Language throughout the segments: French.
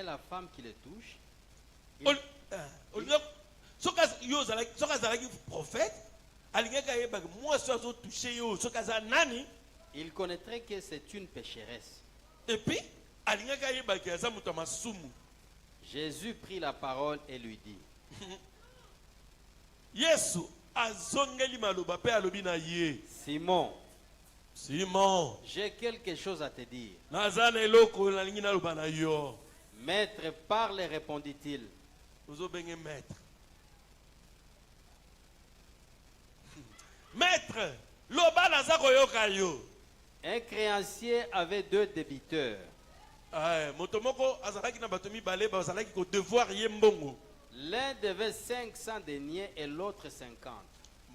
la femme qui le touche, il connaîtrait que c'est une pécheresse. Et puis, Jésus prit la parole et lui dit, Simon, Simon, j'ai quelque chose à te dire. Maître, parle, répondit-il. Maître. Maître, loba naza koyoka yo. Un créancier avait 2 débiteurs. Motomoko azalaki na batomi bale bazalaki ko devoir ye mbongo. L'un devait 500 deniers et l'autre 50.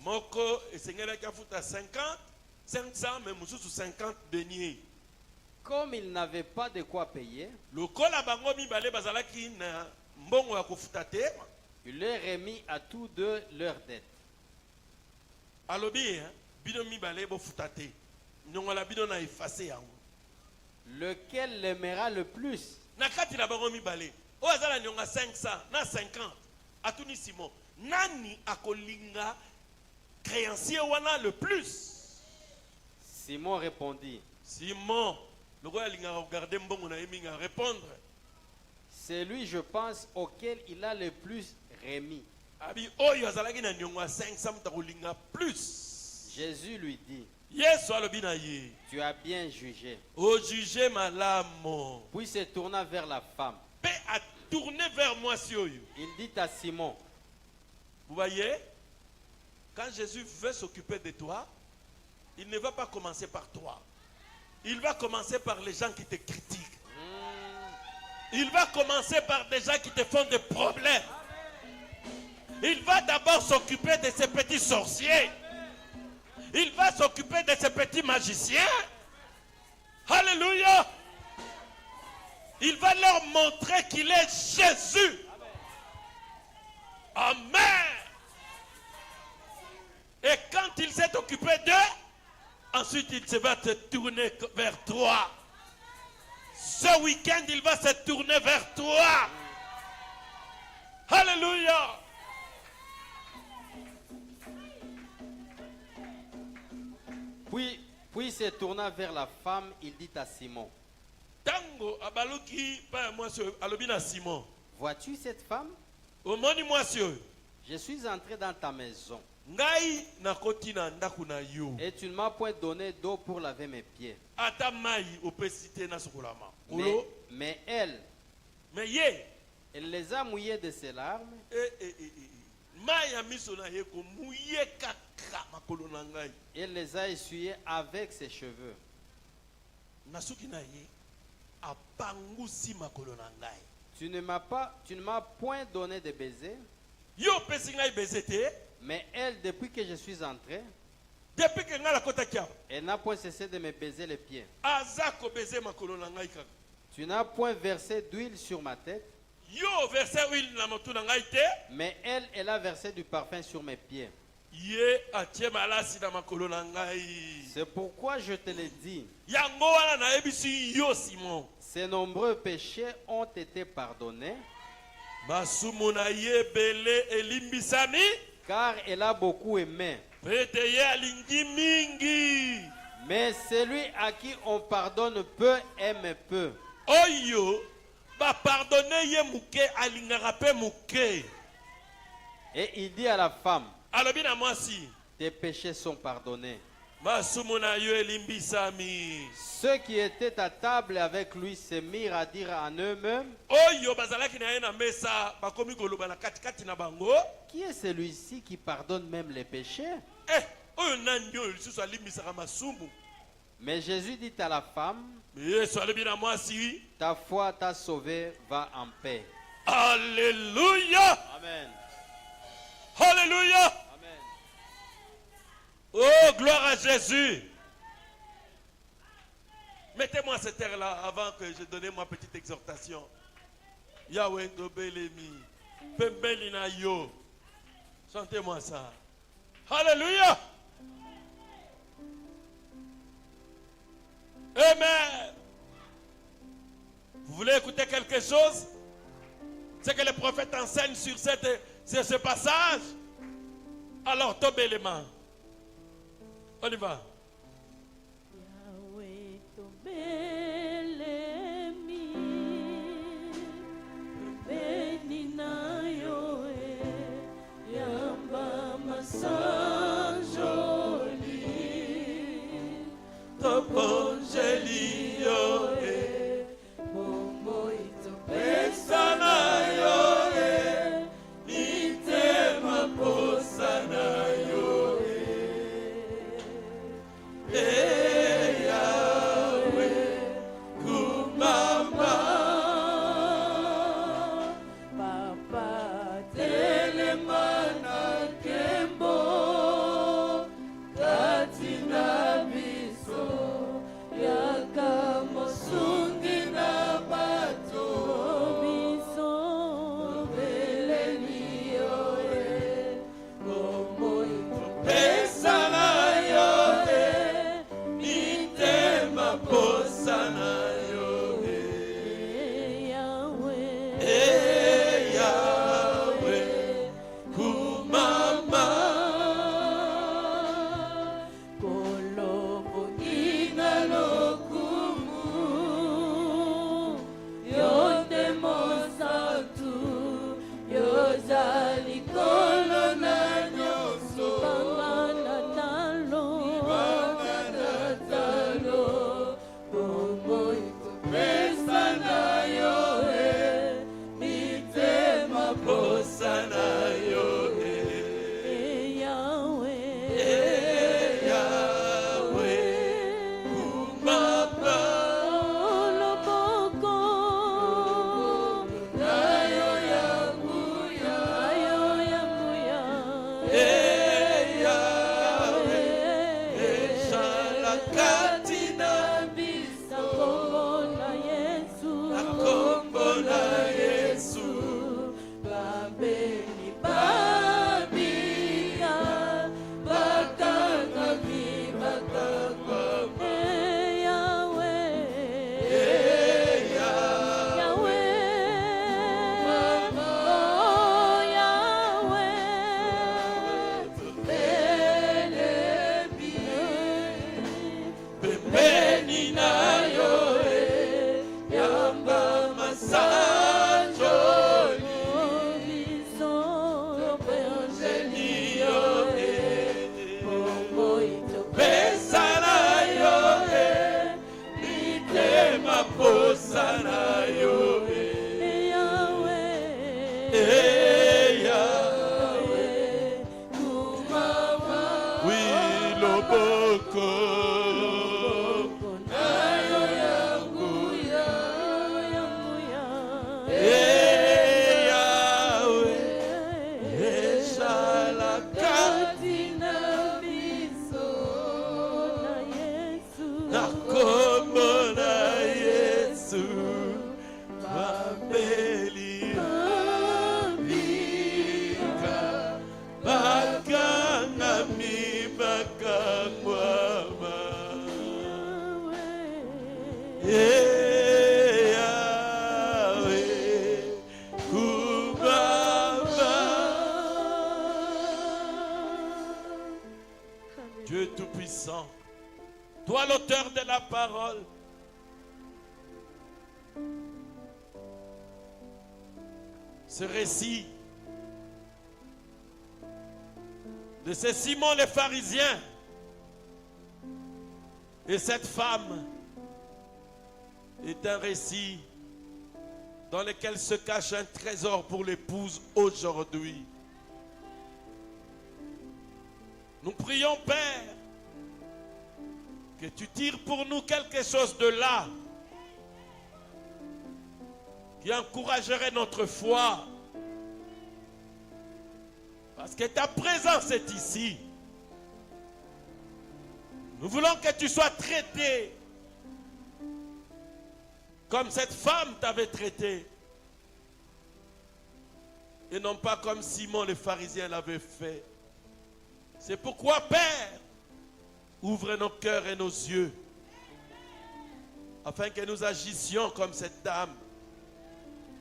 Moko esengelaki afuta 50, 500 mais mususu 50 deniers. Comme il n'avait pas de quoi payer, lokola bango mibale bazalaki na mbongo ya kofuta te, il leur remit à tous 2 leurs dettes. Alobi bino mibale bo futa te. Nyongola bino na effacer yango. Lequel l'aimera le plus? Nakati na bango mibale. O azala nyonga 500 na 50. Atuni Simon. Nani akolinga créancier wana le plus? Simon répondit. Simon, le roi a regardé mbongo na yemi a répondre. C'est lui, je pense, auquel il a le plus remis. Abi oyo azalaki na nyonga 500 mutakolinga plus. Jésus lui dit. Yesu alobi na ye. Tu as bien jugé. O jugé malamo. Puis se tourna vers la femme. Pe a tourné vers moi si oyo. Il dit à Simon. Vous voyez, quand Jésus veut s'occuper de toi, il ne va pas commencer par toi. Il va commencer par les gens qui te critiquent. Il va commencer par des gens qui te font des problèmes. Il va d'abord s'occuper de ces petits sorciers. Il va s'occuper de ces petits magiciens. Alléluia. Il va leur montrer qu'il est Jésus. Amen. Et quand il s'est occupé d'eux, ensuite il se va te tourner vers toi. Ce week-end, il va se tourner vers toi. Alléluia. Puis se tourna vers la femme, il dit à Simon. Tango abaluki pa mwasio alobina Simon. Vois-tu cette femme? Omoni mwasio. Je suis entré dans ta maison. Ngai nakoti na ndaku na yo. Et tu ne m'as point donné d'eau pour laver mes pieds. Ata mai opesite na sokolama. Mais elle elle les a mouillés de ses larmes. Elle les a essuyés avec ses cheveux. Tu ne m'as point donné de baiser. Mais elle, depuis que je suis entré, elle n'a point cessé de me baiser les pieds. Tu n'as point versé d'huile sur ma tête. Mais elle a versé du parfum sur mes pieds. C'est pourquoi je te l'ai dit. Ses nombreux péchés ont été pardonnés. Car elle a beaucoup aimé. Mais celui à qui on pardonne peu aime peu. Et il dit à la femme, tes péchés sont pardonnés. Ceux qui étaient à table avec lui se mirent à dire en eux-mêmes, qui est celui-ci qui pardonne même les péchés? Mais Jésus dit à la femme, ta foi t'a sauvé, va en paix. Alléluia. Amen. Alléluia. Amen. Oh, gloire à Jésus. Mettez-moi cette terre-là avant que je donne ma petite exhortation. Yahweh Dobelemi. Pembelina yo. Chantez-moi ça. Alléluia. Amen. Vous voulez écouter quelque chose? ce que le prophète enseigne sur ce passage, alors tombez les mains. On y va. Yahweh tobelemi, pembeni na yo yamba masanjoli, Tobongeli yo bomoi topesa na yo mitema posa na yo Yahweh kumama Papa telemana kembo katina biso yakamosungi na bato biso beleni yoe bomoi pesa na yo mitema posa na yo Yahweh Yahweh kumama Kolobo ina lokumu yote mosatu yozali kolo na nyoso bangana talo bomoi kopesa na yo mitema posa na yo Yahweh Yahweh kumama Loboko nayo yangu ya Yahweh eshala katina bisa kombo na Yesu kombo na Yesu babeli babika bakanga bibakangwa Yahweh Yahweh oh Yahweh belebi pembeni na yo yamba masanjoli biso Ni yo bongo itope pesa na yo mitema posa na yo Yahweh Yahweh kumama oui loboko nayo yangu ya Yahweh eshala katina biso na Yesu na kombo na Yesu babeli bika bakanga mibakangwama Yahweh kumama Dieu Tout-Puissant, toi l'auteur de la parole, ce récit de ce Simon le pharisien et cette femme est un récit dans lequel se cache un trésor pour l'épouse aujourd'hui. Nous prions, Père, que tu tires pour nous quelque chose de là qui encouragerait notre foi. Parce que ta présence est ici. Nous voulons que tu sois traité comme cette femme t'avait traité. Et non pas comme Simon le pharisien l'avait fait. C'est pourquoi, Père, ouvre nos cœurs et nos yeux afin que nous agissions comme cette dame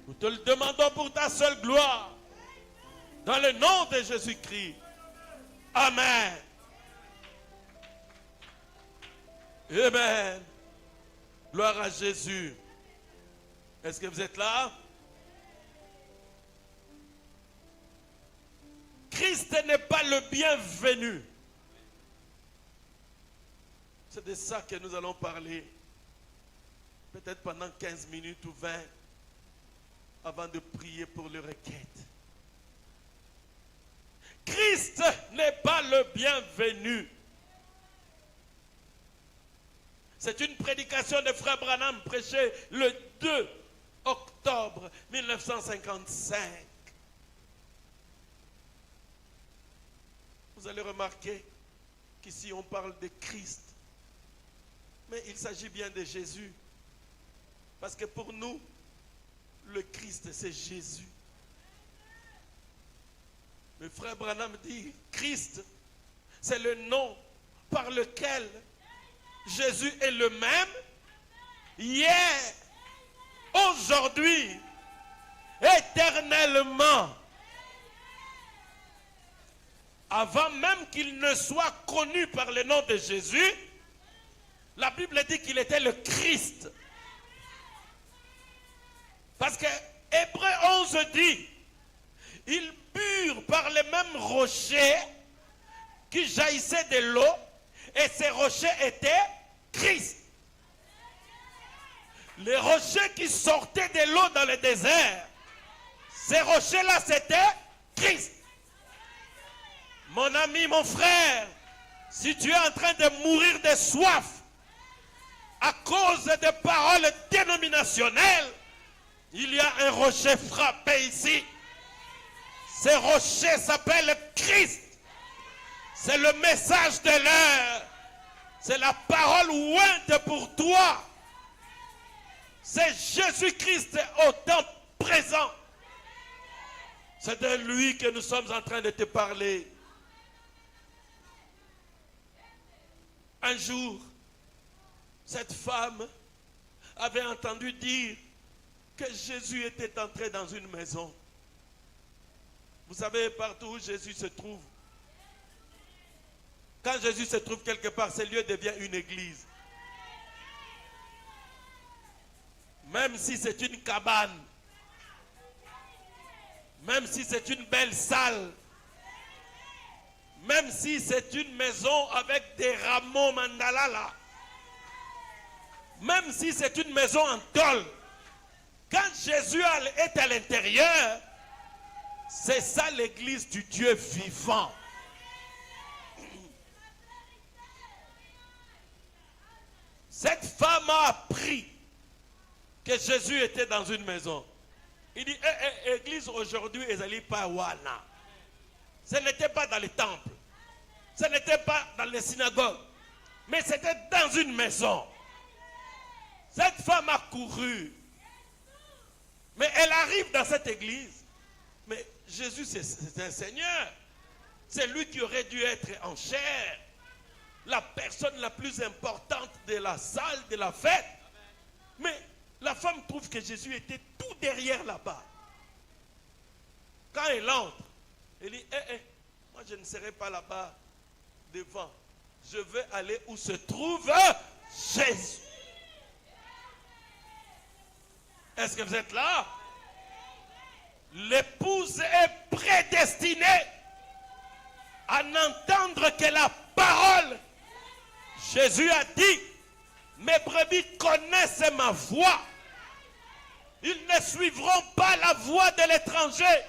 Nous te le demandons pour ta seule gloire. Dans le nom de Jésus-Christ. Amen. Amen. Gloire à Jésus. Est-ce que vous êtes là? Christ n'est pas le bienvenu. C'est de ça que nous allons parler. Peut-être pendant 15 minutes ou 20 avant de prier pour les requêtes. Christ n'est pas le bienvenu. C'est une prédication de Frère Branham prêchée le 2 octobre 1955. Vous allez remarquer qu'ici on parle de Christ. Mais il s'agit bien de Jésus. Parce que pour nous, le Christ c'est Jésus. Le frère Branham dit, Christ, c'est le nom par lequel Jésus est le même, hier, aujourd'hui, éternellement. Avant même qu'il ne soit connu par le nom de Jésus, la Bible dit qu'il était le Christ. Parce que Hébreux 11 dit, ils burent par les mêmes rochers qui jaillissaient de l'eau, et ces rochers étaient Christ. Les rochers qui sortaient de l'eau dans le désert, ces rochers-là, c'était Christ. Mon ami, mon frère, si tu es en train de mourir de soif à cause de paroles dénominationnelles, il y a un rocher frappé ici. Ce rocher s'appelle Christ. C'est le message de l'heure. C'est la parole ointe pour toi. C'est Jésus-Christ au temps présent. C'est de lui que nous sommes en train de te parler. Un jour, cette femme avait entendu dire que Jésus était entré dans une maison. Vous savez, partout où Jésus se trouve, quand Jésus se trouve quelque part, ce lieu devient une église. Même si c'est une cabane, même si c'est une belle salle, même si c'est une maison avec des rameaux mandala là, même si c'est une maison en tôle, quand Jésus est à l'intérieur, c'est ça l'église du Dieu vivant. Cette femme a appris que Jésus était dans une maison. Il dit, église aujourd'hui, ils n'allaient pas à Wana. Ce n'était pas dans les temples. Ce n'était pas dans les synagogues. Mais c'était dans une maison. Cette femme a couru. Mais elle arrive dans cette église. Mais Jésus, c'est un Seigneur. C'est lui qui aurait dû être en chair. La personne la plus importante de la salle, de la fête. Mais la femme trouve que Jésus était tout derrière là-bas. Quand elle entre, elle dit, moi je ne serai pas là-bas devant. Je veux aller où se trouve Jésus. Est-ce que vous êtes là? L'épouse est prédestinée à n'entendre que la parole. Jésus a dit, mes brebis connaissent ma voix. Ils ne suivront pas la voix de l'étranger.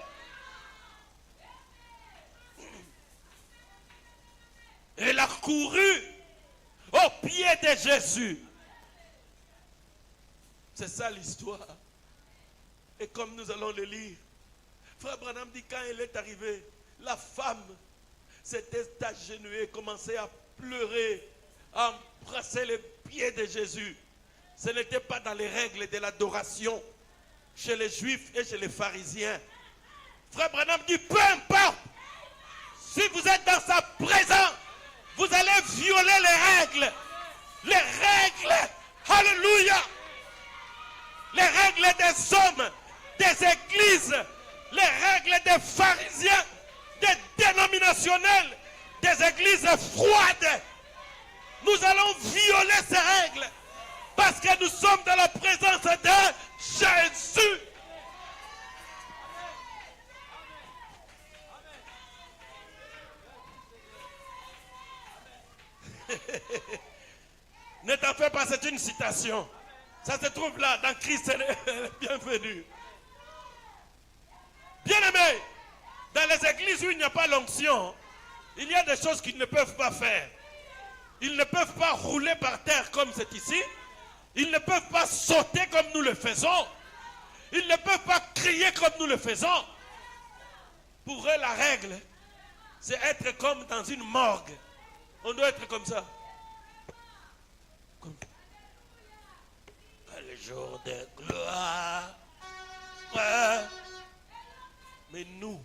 Elle a couru au pied de Jésus. C'est ça l'histoire. Et comme nous allons le lire, Frère Branham dit quand elle est arrivée, la femme s'était agenouillée, commençait à pleurer, à embrasser les pieds de Jésus. Ce n'était pas dans les règles de l'adoration chez les Juifs et chez les pharisiens. Frère Branham dit, peu importe, si vous êtes dans sa présence, vous allez violer les règles. Les règles, alléluia. Les règles des hommes, des églises, les règles des pharisiens, des dénominationnels, des églises froides. Nous allons violer ces règles parce que nous sommes dans la présence de Jésus. Ne t'en fais pas, c'est une citation. Ça se trouve là, dans Christ, elle est bienvenue. Bien-aimés, dans les églises où il n'y a pas l'onction, il y a des choses qu'ils ne peuvent pas faire. Ils ne peuvent pas rouler par terre comme c'est ici. Ils ne peuvent pas sauter comme nous le faisons. Ils ne peuvent pas crier comme nous le faisons. Pour eux, la règle, c'est être comme dans une morgue. On doit être comme ça. Comme... Le jour de gloire. Ouais. Mais nous,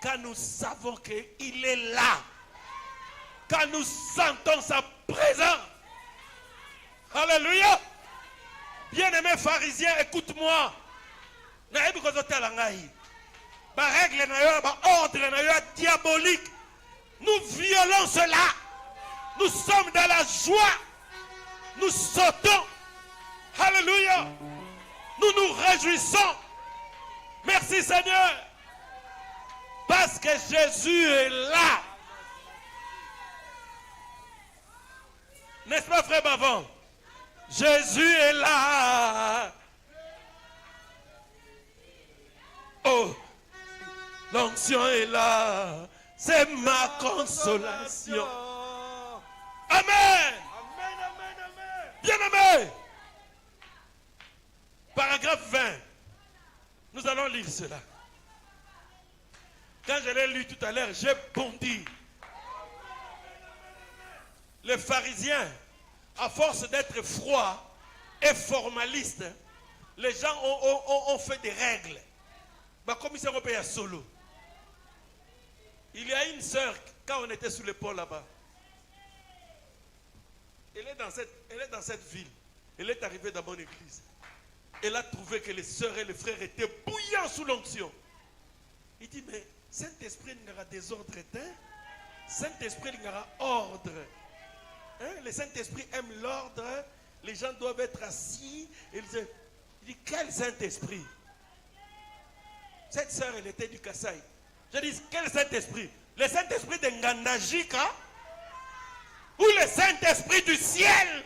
quand nous savons qu'il est là, quand nous sentons sa présence, alléluia. Bien-aimé pharisien, écoute-moi. Ma règle, ma ordre diabolique. Nous violons cela. Nous sommes dans la joie. Nous sautons. Alléluia. Nous nous réjouissons. Merci Seigneur. Parce que Jésus est là. N'est-ce pas frère Bavon? Jésus est là. Oh, l'onction est là. C'est ma consolation. Amen. Bien-aimé. Paragraphe 20. Nous allons lire cela. Quand je l'ai lu tout à l'heure, j'ai bondi. Les pharisiens, à force d'être froids et formalistes, les gens ont fait des règles. Comme ils sont payés solo. Il y a une sœur, quand on était sous les ponts là-bas, elle est dans cette ville. Elle est arrivée dans mon église. Elle a trouvé que les sœurs et les frères étaient bouillants sous l'onction. Il dit, mais Saint-Esprit n'aura désordre éteint. Saint-Esprit n'aura ordre. Hein? Le Saint-Esprit aime l'ordre. Les gens doivent être assis. Il dit, quel Saint-Esprit? Cette sœur, elle était du Kassai. Je dis, quel Saint-Esprit? Le Saint-Esprit de Ngandajika ou le Saint-Esprit du ciel?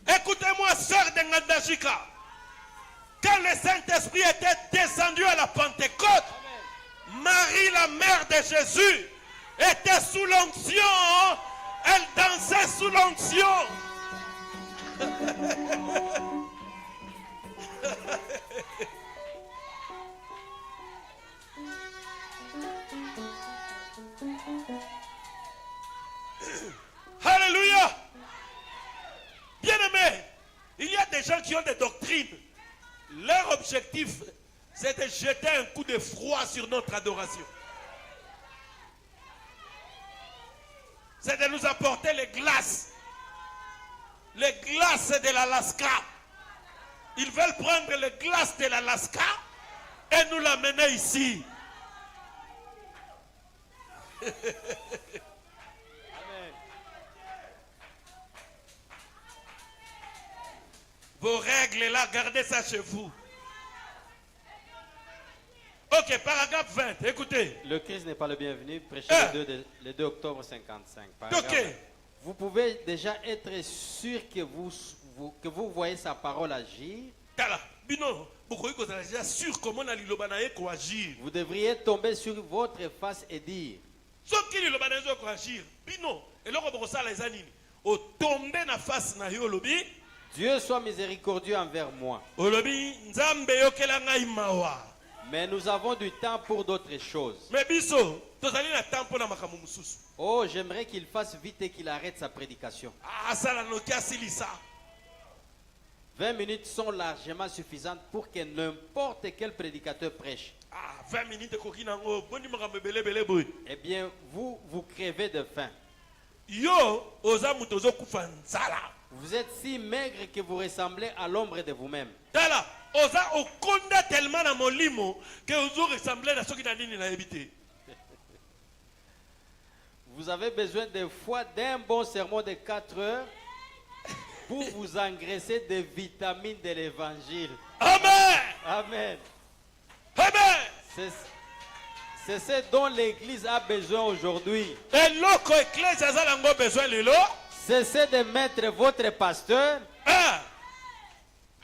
Écoutez-moi, sœur de Ngandajika. Quand le Saint-Esprit était descendu à la Pentecôte, Marie, la mère de Jésus, était sous l'onction. Elle dansait sous l'onction. Alléluia. Bien-aimés, il y a des gens qui ont des doctrines. Leur objectif, c'est de jeter un coup de froid sur notre adoration. C'est de nous apporter les glaces de l'Alaska. Ils veulent prendre les glaces de l'Alaska et nous l'amener ici. Vos règles là, gardez ça chez vous. Ok, paragraphe 20, écoutez. Le Christ n'est pas le bienvenu, prêché le 2 octobre 55. Ok. Vous pouvez déjà être sûr que vous voyez sa parole agir. Vous devriez tomber sur votre face et dire, Dieu soit miséricordieux envers moi. Mais nous avons du temps pour d'autres choses. Oh, j'aimerais qu'il fasse vite et qu'il arrête sa prédication. 20 minutes sont largement suffisantes pour que n'importe quel prédicateur prêche. 20 minutes. Eh bien, vous crevez de faim. Yo, oza mutozo kufa nzala. Vous êtes si maigre que vous ressemblez à l'ombre de vous-même. Tala, oza okonda tellement na molimo que ozo ressembler na soki na nini na ebité. Vous avez besoin des fois d'un bon sermon de 4 heures pour vous engraisser des vitamines de l'évangile. Amen. Amen. Amen. C'est ce dont l'Église a besoin aujourd'hui. Et loko ecclesia za lango besoin lelo. Cessez de mettre votre pasteur. Ah.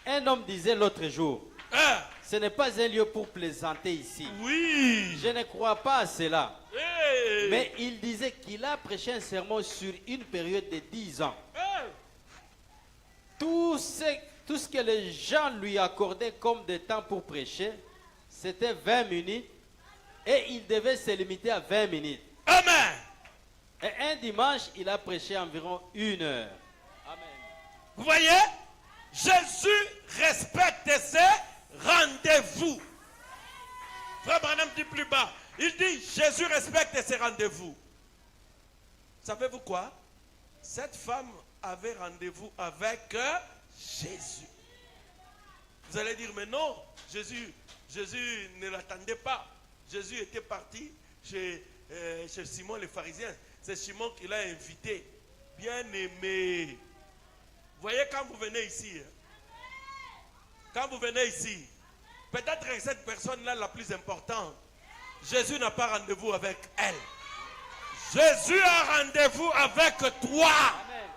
Un homme disait l'autre jour, Ah. ce n'est pas un lieu pour plaisanter ici. Oui. Je ne crois pas à cela. Hey. Mais il disait qu'il a prêché un sermon sur une période de 10 ans. Hey. Tout ce que les gens lui accordaient comme de temps pour prêcher, c'était 20 minutes. Et il devait se limiter à 20 minutes. Amen. Et un dimanche, il a prêché environ 1 heure. Amen. Vous voyez, Jésus respecte ses rendez-vous. Frère Branham dit plus bas, il dit Jésus respecte ses rendez-vous. Savez-vous quoi? Cette femme avait rendez-vous avec Jésus. Vous allez dire, mais non, Jésus ne l'attendait pas. Jésus était parti chez Simon le pharisien. C'est Simon qui l'a invité. Bien aimé. Vous voyez, quand vous venez ici, peut-être que cette personne-là la plus importante, Jésus n'a pas rendez-vous avec elle. Jésus a rendez-vous avec toi. Amen.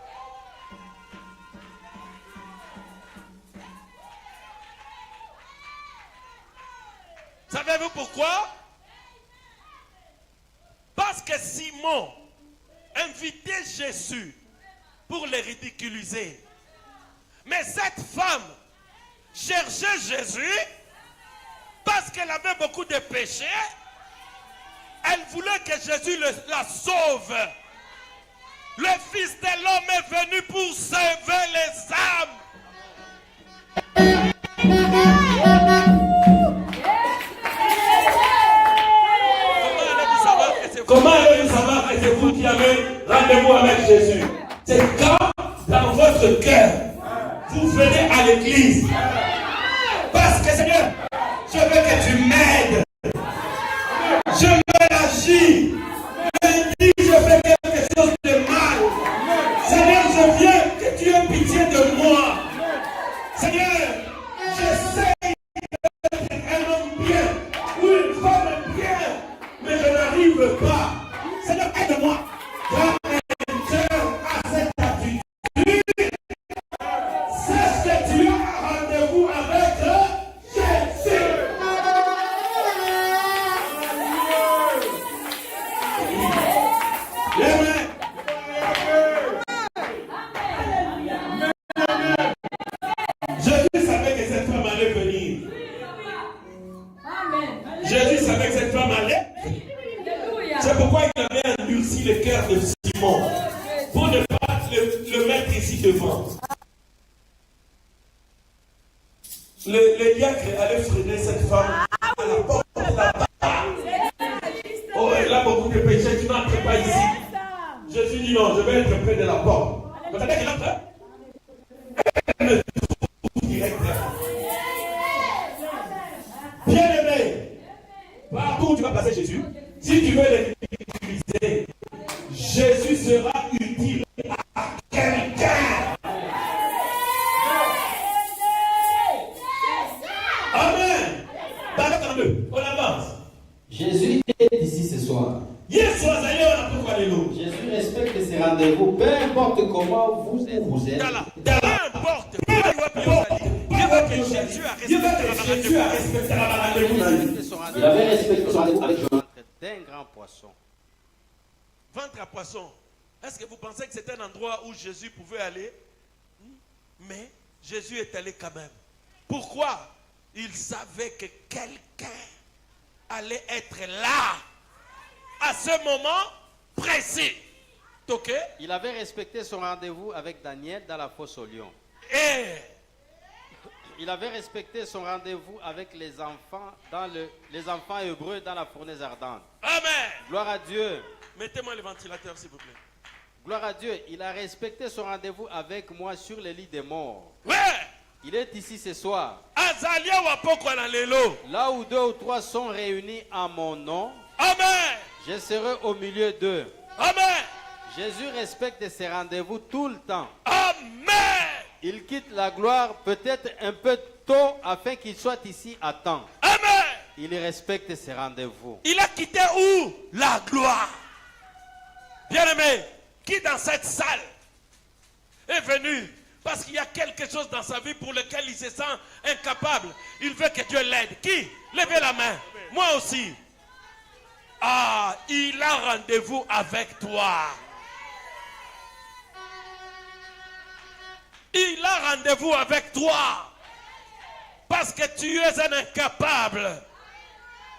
Savez-vous pourquoi? Parce que Simon invitait Jésus pour le ridiculiser. Mais cette femme cherchait Jésus parce qu'elle avait beaucoup de péchés. Elle voulait que Jésus la sauve. Le Fils de l'homme est venu pour sauver les âmes. Comment allez-vous savoir que c'est vous qui avez rendez-vous avec Jésus? C'est quand, dans votre cœur, vous venez à l'église. Parce que Seigneur, je veux que tu m'aides. Je veux agir. Lundi, je fais quelque chose de mal. Seigneur, je viens que tu aies pitié de moi. Seigneur, j'essaie d'être un homme bien ou une femme bien, mais je n'arrive pas. Seigneur, aide-moi. Donne un cœur à cette attitude. Sache que tu as rendez-vous avec Jésus. Amen. Jésus savait que cette femme allait venir. Jésus savait que cette femme allait. C'est pourquoi il avait endurci le cœur de Simon pour ne pas le mettre ici devant. Le diacre allait freiner cette femme à la porte de la barre. Oh, elle a beaucoup de péchés, tu n'entres pas ici. Jésus dit non, je vais être près de la porte. Vous savez qu'elle entre? Elle me trouve directement. Bien aimé, partout où tu vas passer Jésus, si tu veux l'utiliser, Jésus sera utile à quelqu'un. Amen. Dans 32, on avance. Jésus est ici ce soir. Yes, Jésus Jésus respecte ses rendez-vous, peu importe comment vous êtes. Peu importe. Dieu veut que Jésus a respecté la rendez-vous. Il avait respecté son rendez-vous avec Jonathan d'un grand poisson. Ventre à poisson. Est-ce que vous pensez que c'est un endroit où Jésus pouvait aller? Mais Jésus est allé quand même. Pourquoi? Il savait que quelqu'un allait être là à ce moment précis. Ok? Il avait respecté son rendez-vous avec Daniel dans la fosse au lion. Et Il avait respecté son rendez-vous avec les enfants hébreux dans la fournaise ardente. Amen. Gloire à Dieu. Mettez-moi le ventilateur s'il vous plaît. Gloire à Dieu, il a respecté son rendez-vous avec moi sur le lit des morts. Ouais. Il est ici ce soir. Azalia wapokwa na lelo. Là où 2 ou 3 sont réunis en mon nom, Amen. je serai au milieu d'eux. Amen. Jésus respecte ses rendez-vous tout le temps. Amen. Il quitte la gloire peut-être un peu tôt afin qu'il soit ici à temps. Amen. Il respecte ses rendez-vous. Il a quitté où? La gloire. Bien-aimé, qui dans cette salle est venu parce qu'il y a quelque chose dans sa vie pour lequel il se sent incapable? Il veut que Dieu l'aide. Qui? Levez la main. Moi aussi. Ah, il a rendez-vous avec toi. Il a rendez-vous avec toi. Parce que tu es un incapable.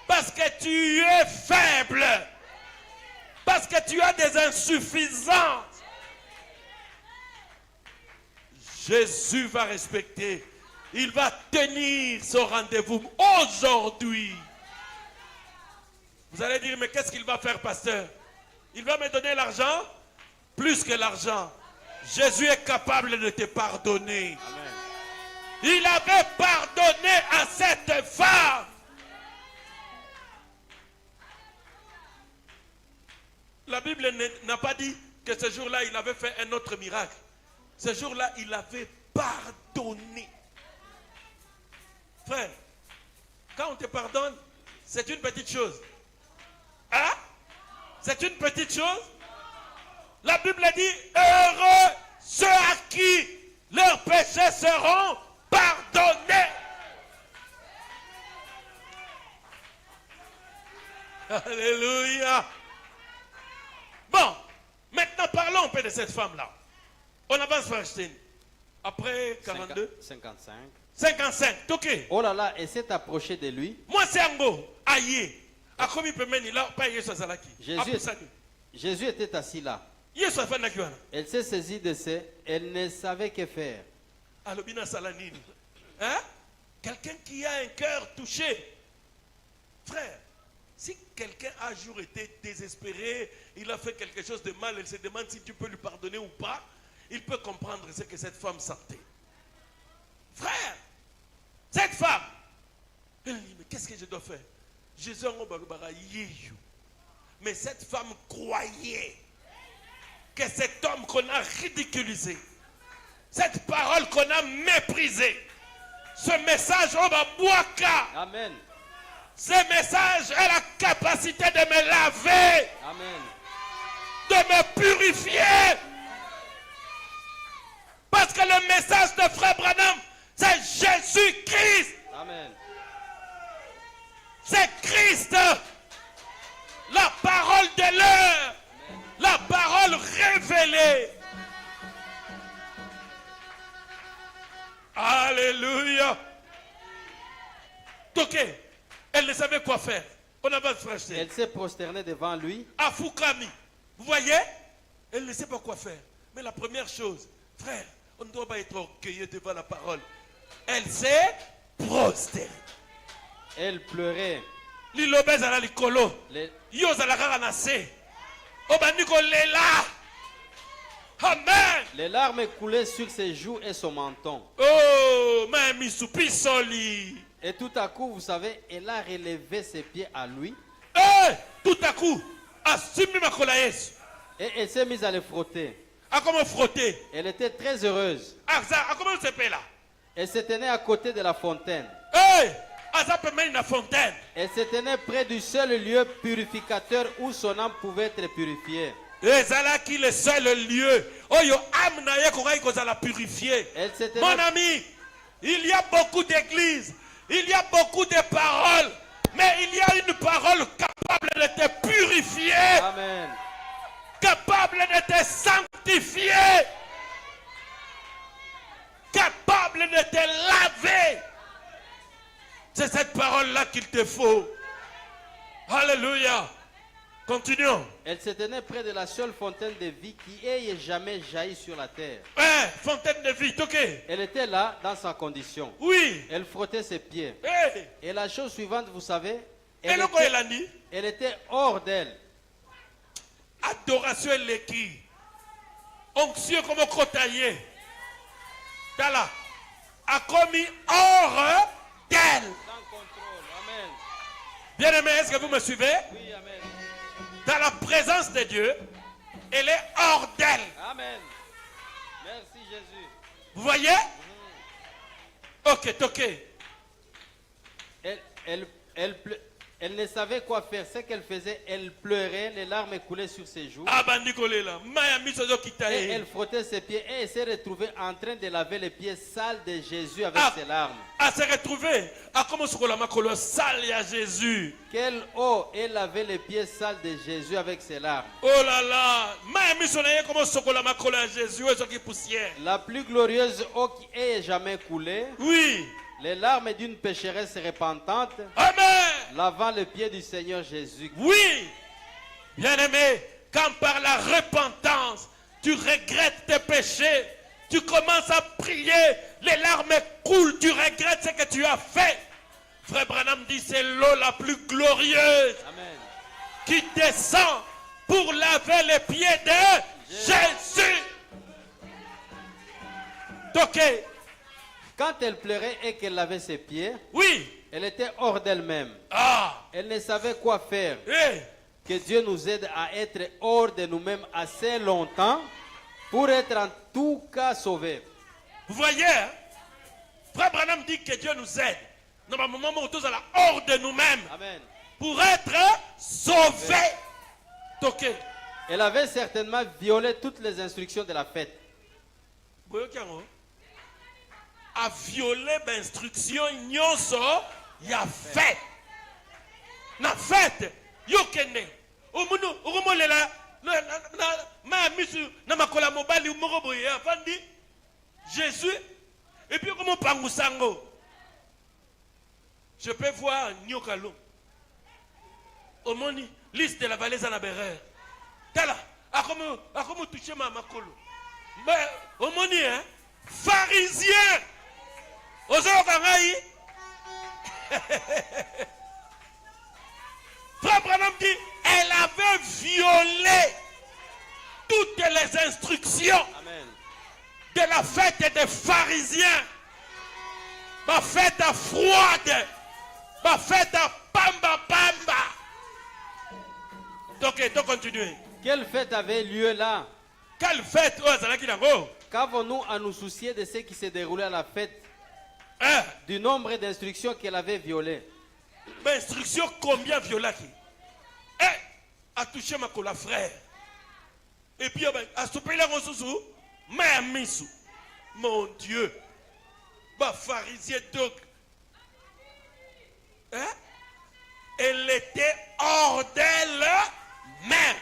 Parce que tu es faible. Parce que tu as des insuffisances. Jésus va respecter. Il va tenir son rendez-vous aujourd'hui. Vous allez dire, mais qu'est-ce qu'il va faire, pasteur? Il va me donner l'argent? Plus que l'argent. Jésus est capable de te pardonner. Amen. Il avait pardonné à cette femme. La Bible n'a pas dit que ce jour-là, il avait fait un autre miracle. Ce jour-là, il avait pardonné. Frère, quand on te pardonne, c'est une petite chose. Hein? C'est une petite chose? La Bible dit, heureux ceux à qui leurs péchés seront pardonnés. Alléluia. Bon, maintenant parlons un peu de cette femme-là. On avance, frère Stein. Après 42, 55. 55, ok. Oh là là, et s'est approché de lui. Moi, c'est Ango, aïe. A comme il peut mener là, pas Yesu Zalaki. Jésus était assis là. Yesu a fait nakiwana. Elle s'est saisie de ses. Elle ne savait que faire. Alobina Salanine. Hein? Quelqu'un qui a un cœur touché. Frère, si quelqu'un a un jour été désespéré, il a fait quelque chose de mal, elle se demande si tu peux lui pardonner ou pas, il peut comprendre ce que cette femme sentait. Frère, cette femme, elle dit, mais qu'est-ce que je dois faire? Jésus en Obalubara, mais cette femme croyait que cet homme qu'on a ridiculisé, cette parole qu'on a méprisée, ce message au Babouaka, Amen. ce message a la capacité de me laver, Amen. de me purifier. Parce que le message de Frère Branham, c'est Jésus-Christ. Amen. C'est Christ. La parole de l'heure. La parole révélée. Alléluia. Ok. Elle ne savait quoi faire. On a pas de frère. Elle s'est prosternée devant lui. Afoukami. Vous voyez? Elle ne sait pas quoi faire. Mais la première chose, frère, on ne doit pas être orgueilleux devant la parole. Elle s'est prosternée. Elle pleurait. Lilobez à la likolo. Les, Yos à la raranase. Obaniko lela. Amen. les larmes coulaient sur ses joues et son menton. Oh, mami soupisoli. Et tout à coup, vous savez, elle a relevé ses pieds à lui. Eh, tout à coup, assumi ma kolaes. Et elle s'est mise à le frotter. A comment frotter? Elle était très heureuse. A comment on s'appelle là? Elle se tenait à côté de la fontaine. Eh, Asa peut mettre une fontaine. Elle se tenait près du seul lieu purificateur où son âme pouvait être purifiée. Ezala qui le seul lieu. Oh yo âme na ye kokai kozala purifié. Elle se tenait, Mon ami, il y a beaucoup d'églises, il y a beaucoup de paroles, mais il y a une parole capable de te purifier, Amen. capable de te sanctifier, capable de te laver. C'est cette parole-là qu'il te faut. Alléluia. Continuons. Elle se tenait près de la seule fontaine de vie qui ait jamais jailli sur la terre. Fontaine de vie, ok. Elle était là dans sa condition. Oui. Elle frottait ses pieds. Hey. Et la chose suivante, vous savez, Et elle le quoi était, il a dit? elle était hors d'elle. Adoration et l'équipe. onction comme kotaye. Tala. A commis hors d'elle. Sans contrôle. Amen. Bien-aimé, est-ce que vous me suivez? Oui, amen. Dans la présence de Dieu, elle est hors d'elle. Amen. Merci Jésus. Vous voyez? Ok, ok. Elle ne savait quoi faire. Ce qu'elle faisait, elle pleurait, les larmes coulaient sur ses joues. Abandi kolela. Maya misozo Et kitaye. elle frottait ses pieds et elle s'est retrouvée en train de laver les pieds sales de Jésus avec Ah. ses larmes. À se retrouver. À comment se la makolo sale à Jésus. Quelle eau elle lavait les pieds sales de Jésus avec ses larmes. Oh là là. Maya misonaye comment se la makolo à Jésus. Et ce qui poussière. La plus glorieuse eau qui ait jamais coulé. Oui. Les larmes d'une pécheresse repentante Amen. lavant les pieds du Seigneur Jésus. Oui. Bien-aimé, quand par la repentance, tu regrettes tes péchés, tu commences à prier, les larmes coulent, tu regrettes ce que tu as fait. Frère Branham dit, c'est l'eau la plus glorieuse Amen. qui descend pour laver les pieds de Jésus. Ok. Quand elle pleurait et qu'elle lavait ses pieds, Oui. elle était hors d'elle-même. Ah. Elle ne savait quoi faire. Eh. Que Dieu nous aide à être hors de nous-mêmes assez longtemps pour être en tout cas sauvés. Vous voyez, hein? Frère Branham dit que Dieu nous aide. Normalement, nous sommes hors de nous-mêmes Amen. pour être sauvés. Ok. Elle avait certainement violé toutes les instructions de la fête. A violé l'instruction nyonso ya fête. Na fête, yo kende. Omuno, omolela ma misu na makola mobali moko boye afandi Jésus et puis comment pangusango. Je peux voir Nyokalo. Omoni liste de la vallée Zanabere. Tala, a comment toucher ma makolo. Mais omoni hein, pharisien. Frère Branham dit, elle avait violé toutes les instructions Amen. de la fête des pharisiens. Ma fête à froide, ma fête à pamba pamba. Donc, continuez. Quelle fête avait lieu là? Quelle fête? Oh, ça qui d'ango. Qu'avons-nous à nous soucier de ce qui s'est déroulé à la fête, Hein? du nombre d'instructions qu'elle avait violées? Mais instruction combien violaki? Eh, a touché ma cola frère. Et puis, a soupé la ressource, mais à misou. Mon Dieu. Bah, pharisien donc. Hein? Elle était hors d'elle-même.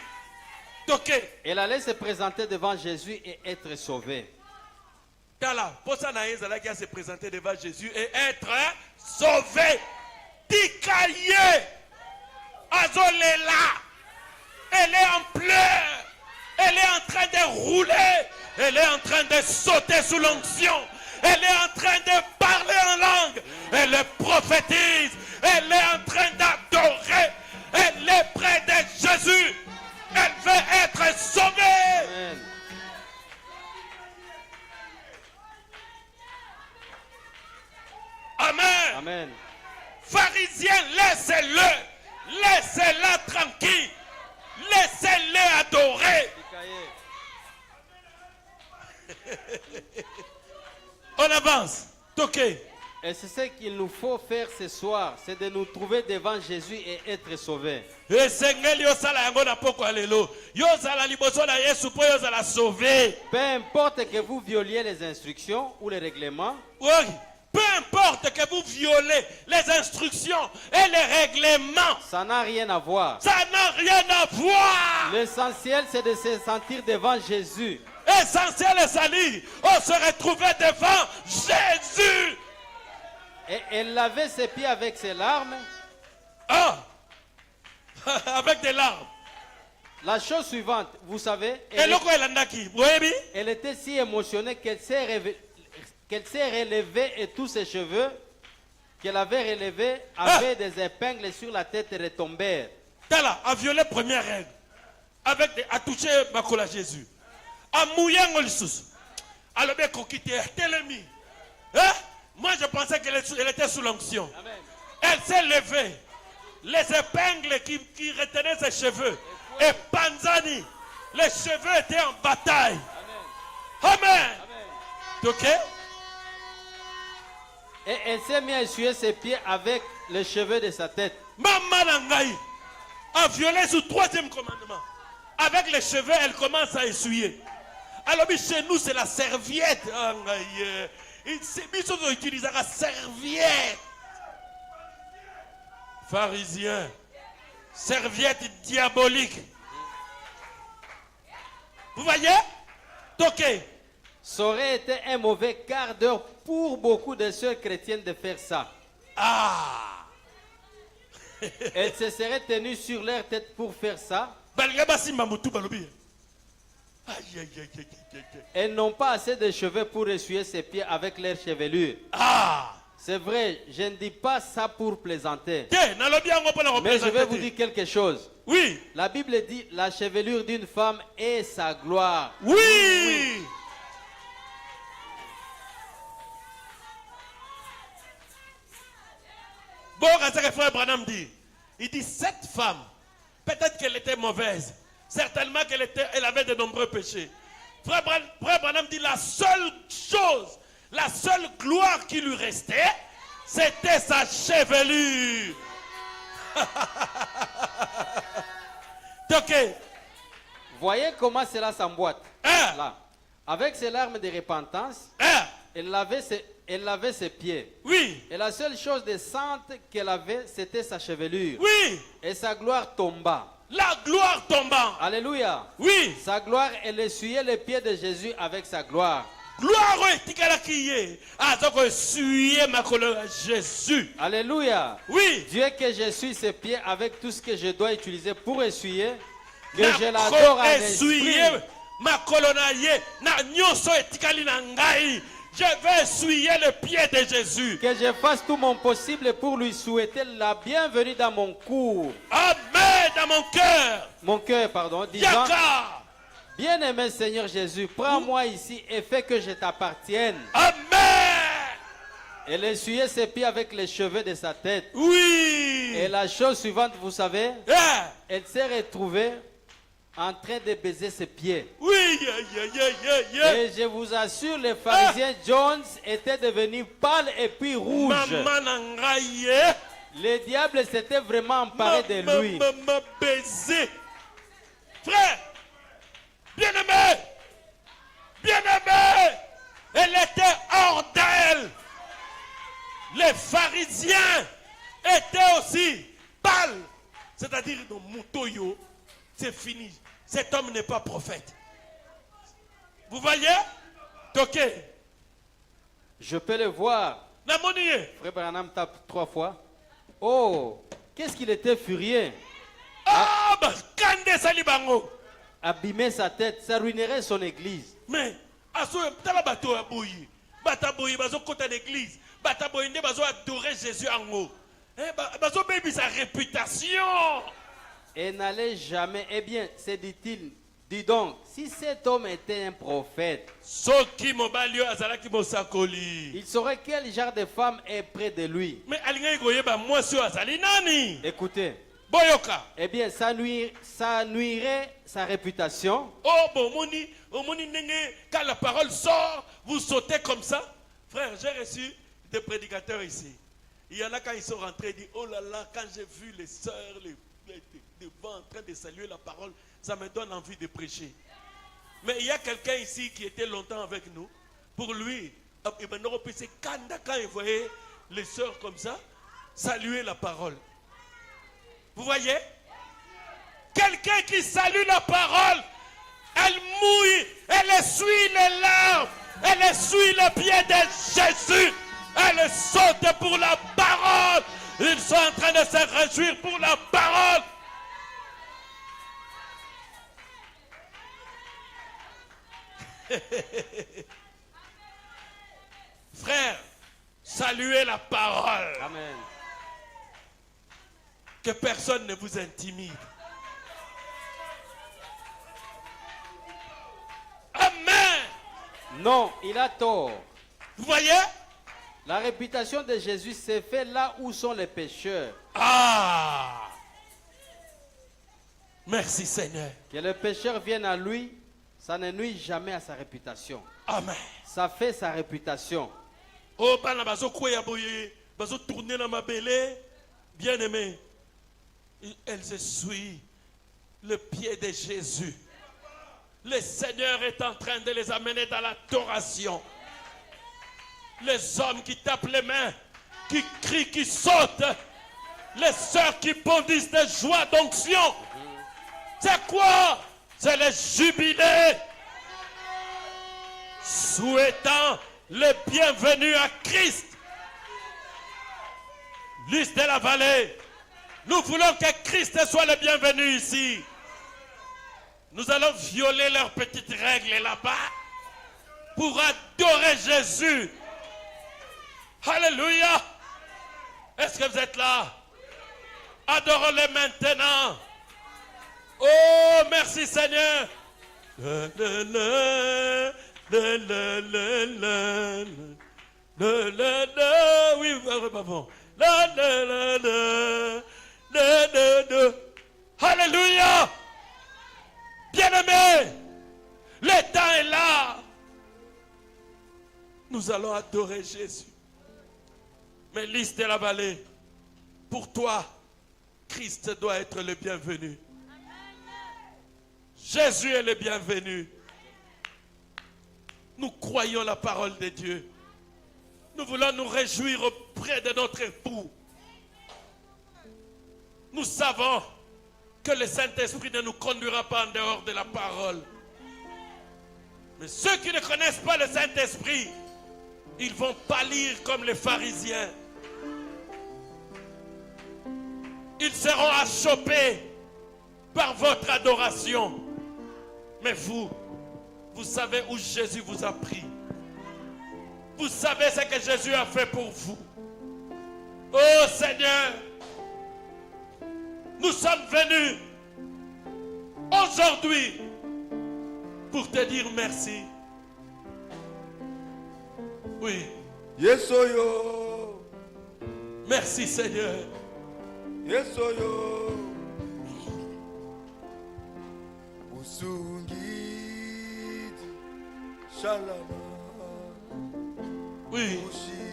Donc, Elle allait se présenter devant Jésus et être sauvée. Tala, pour ça, Naïs qui a se présenter devant Jésus et être sauvé. Tikaye, Azolela, elle est en pleurs, elle est en train de rouler, elle est en train de sauter sous l'onction, elle est en train de parler en langue, elle prophétise, elle est en train d'adorer, elle est près de Jésus, elle veut être sauvée. Amen. Amen. Amen. Pharisiens, laissez-le. Laissez-la tranquille. Laissez-le adorer. On avance. Toqué. Et c'est ce qu'il nous faut faire ce soir, c'est de nous trouver devant Jésus et être sauvés. Esengeli yosala yango na poko alelo. Yosala liboso na Yesu po yosala sauvé. Peu importe que vous violiez les instructions ou les règlements, Oui. Peu importe que vous violez les instructions et les règlements, ça n'a rien à voir. ça n'a rien à voir. L'essentiel, c'est de se sentir devant Jésus. Essentiel et sali, on se retrouvait devant Jésus. Et elle lavait ses pieds avec ses larmes. Ah, avec des larmes. La chose suivante, vous savez, Et le quoi landaki, vous voyez bien? elle était si émotionnée qu'elle s'est relevée et tous ses cheveux qu'elle avait relevés avaient des épingles sur la tête retombèrent. Tala a violé première règle avec à toucher ma colle à Jésus. Amouyango lisusu. Alors bien kokite telemi. Hein? Moi je pensais qu'elle était sous l'onction. Amen. Elle s'est levée. Les épingles qui retenaient ses cheveux. Et Panzani. Les cheveux étaient en bataille. Amen. Amen. Amen. Ok? Et elle s'est mise à essuyer ses pieds avec les cheveux de sa tête. Maman Nangaï a violé ce troisième commandement. Avec les cheveux, elle commence à essuyer. Alors chez nous, c'est la serviette. Ils utilisent la serviette. Pharisien. Serviette diabolique. Vous voyez? Toqué. Ça aurait été un mauvais quart d'heure pour beaucoup de sœurs chrétiennes de faire ça. Ah! Elles se seraient tenues sur leur tête pour faire ça. Elles n'ont pas assez de cheveux pour essuyer ses pieds avec leur chevelure. Ah! C'est vrai, je ne dis pas ça pour plaisanter. Mais Mais je vais vous dire quelque chose. Oui! La Bible dit la chevelure d'une femme est sa gloire. Oui! Bon, quand frère Branham dit, il dit cette femme, peut-être qu'elle était mauvaise, certainement elle avait de nombreux péchés. Frère Branham dit la seule chose, la seule gloire qui lui restait, c'était sa chevelure. Ok. Voyez comment cela s'emboîte. Hein? Là. Avec ses larmes de repentance, Hein? elle lavait ses pieds. Oui. Et la seule chose décente qu'elle avait, c'était sa chevelure. Oui. Et sa gloire tomba. La gloire tombant. Alléluia. Oui. Sa gloire, elle essuyait les pieds de Jésus avec sa gloire. Gloire etikala kiye. Azoko essuyer ma colère à Jésus. Alléluia. Oui. Dieu que j'essuie ses pieds avec tout ce que je dois utiliser pour essuyer, que Na je l'adore en essuyer esprit. ma colonnaie. Na nyonso etikali na ngai. Je vais essuyer le pied de Jésus. Que je fasse tout mon possible pour lui souhaiter la bienvenue dans mon cours. Amen dans mon cœur. Mon cœur, pardon, disant, Yaka. bien-aimé Seigneur Jésus, prends-moi ici et fais que je t'appartienne. Amen. Elle essuyait ses pieds avec les cheveux de sa tête. Oui. Et la chose suivante, vous savez, Yeah. elle s'est retrouvée en train de baiser ses pieds. Oui. Yeah. Et je vous assure, les pharisiens Jones étaient devenus pâles et puis rouges. Maman na ngai. Le diable s'était vraiment emparé de lui. Maman baiser. Frère. Bien-aimé, elle était hors d'elle. Les pharisiens étaient aussi pâles. C'est-à-dire, dans Moutoyo, c'est fini. Cet homme n'est pas prophète. Vous voyez? Toké. Je peux le voir. Namoniye. Frère Branham tape 3 fois. Oh, qu'est-ce qu'il était furieux. Ah, bah, kande salibango. Abîmer sa tête, ça ruinerait son église. Mais, aso tala bato aboyi. Bata boyi bazo kota l'église. Bata boyi nde bazo adorer Jésus en haut. Bazo baby sa réputation. Et n'allait jamais. Eh bien, se dit-il, dis donc, si cet homme était un prophète, Soki mobalio azalaki mosakoli. il saurait quel genre de femme est près de lui. Mais alingai koyeba mwasi azali nani? Écoutez, Boyoka. eh bien, ça nuirait sa réputation. Oh bon, omoni nenge, quand la parole sort, vous sautez comme ça. Frère, j'ai reçu des prédicateurs ici. Il y en a quand ils sont rentrés, ils disent, oh là là, quand j'ai vu les sœurs, les devant en train de saluer la parole, ça me donne envie de prêcher. Mais il y a quelqu'un ici qui était longtemps avec nous. Pour lui, c'est quand il voyait les sœurs comme ça, saluer la parole. Vous voyez? Quelqu'un qui salue la parole, elle mouille, elle essuie les larmes, elle essuie le pied de Jésus, elle saute pour la parole. Ils sont en train de se réjouir pour la parole. Frère, saluez la parole. Amen. Que personne ne vous intimide. Amen. Non, il a tort. Vous voyez? La réputation de Jésus s'est faite là où sont les pécheurs. Ah! Merci Seigneur. Que les pécheurs viennent à lui, ça ne nuit jamais à sa réputation. Amen. Ça fait sa réputation. Oh, bana bazo kweya boye, bazo tourner dans ma belé, bien aimé. Elle se suit le pied de Jésus. Le Seigneur est en train de les amener dans l'adoration. Les hommes qui tapent les mains, qui crient, qui sautent. Les sœurs qui bondissent de joie, d'onction. C'est quoi? C'est le jubilé. Souhaitant le bienvenu à Christ. Lys de la vallée, nous voulons que Christ soit le bienvenu ici. Nous allons violer leurs petites règles là-bas pour adorer Jésus. Alléluia. Est-ce que vous êtes là? Adorons-le maintenant. Oh, merci Seigneur. Oui, pardon. Alléluia. Bien-aimé, le temps est là. Nous allons adorer Jésus. Mais Lys de la vallée, pour toi, Christ doit être le bienvenu. Jésus est le bienvenu. Nous croyons la parole de Dieu. Nous voulons nous réjouir auprès de notre époux. Nous savons que le Saint-Esprit ne nous conduira pas en dehors de la parole. Mais ceux qui ne connaissent pas le Saint-Esprit, ils vont pâlir comme les pharisiens. Ils seront achoppés par votre adoration. Mais vous savez où Jésus vous a pris. Vous savez ce que Jésus a fait pour vous. Oh Seigneur, nous sommes venus aujourd'hui pour te dire merci. Oui. Yesoyo. Merci Seigneur. Yesoyo. Usungiti shalama. Oui. Ushi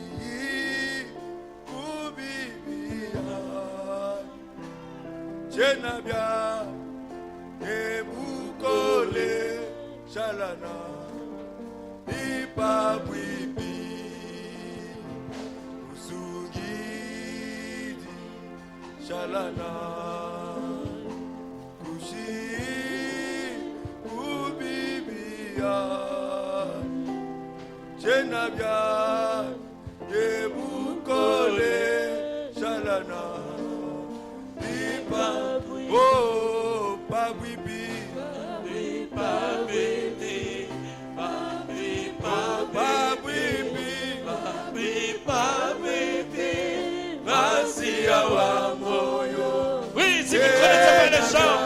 ubibia. Jenabia ebukole shalana. Ipabwibi. Usungiti shalana. Kushi ubibia. Jenabia ebukole shalana. Ipa oh pabwibi. Pabwibi. Oui, si vous ne connaissez pas les chants,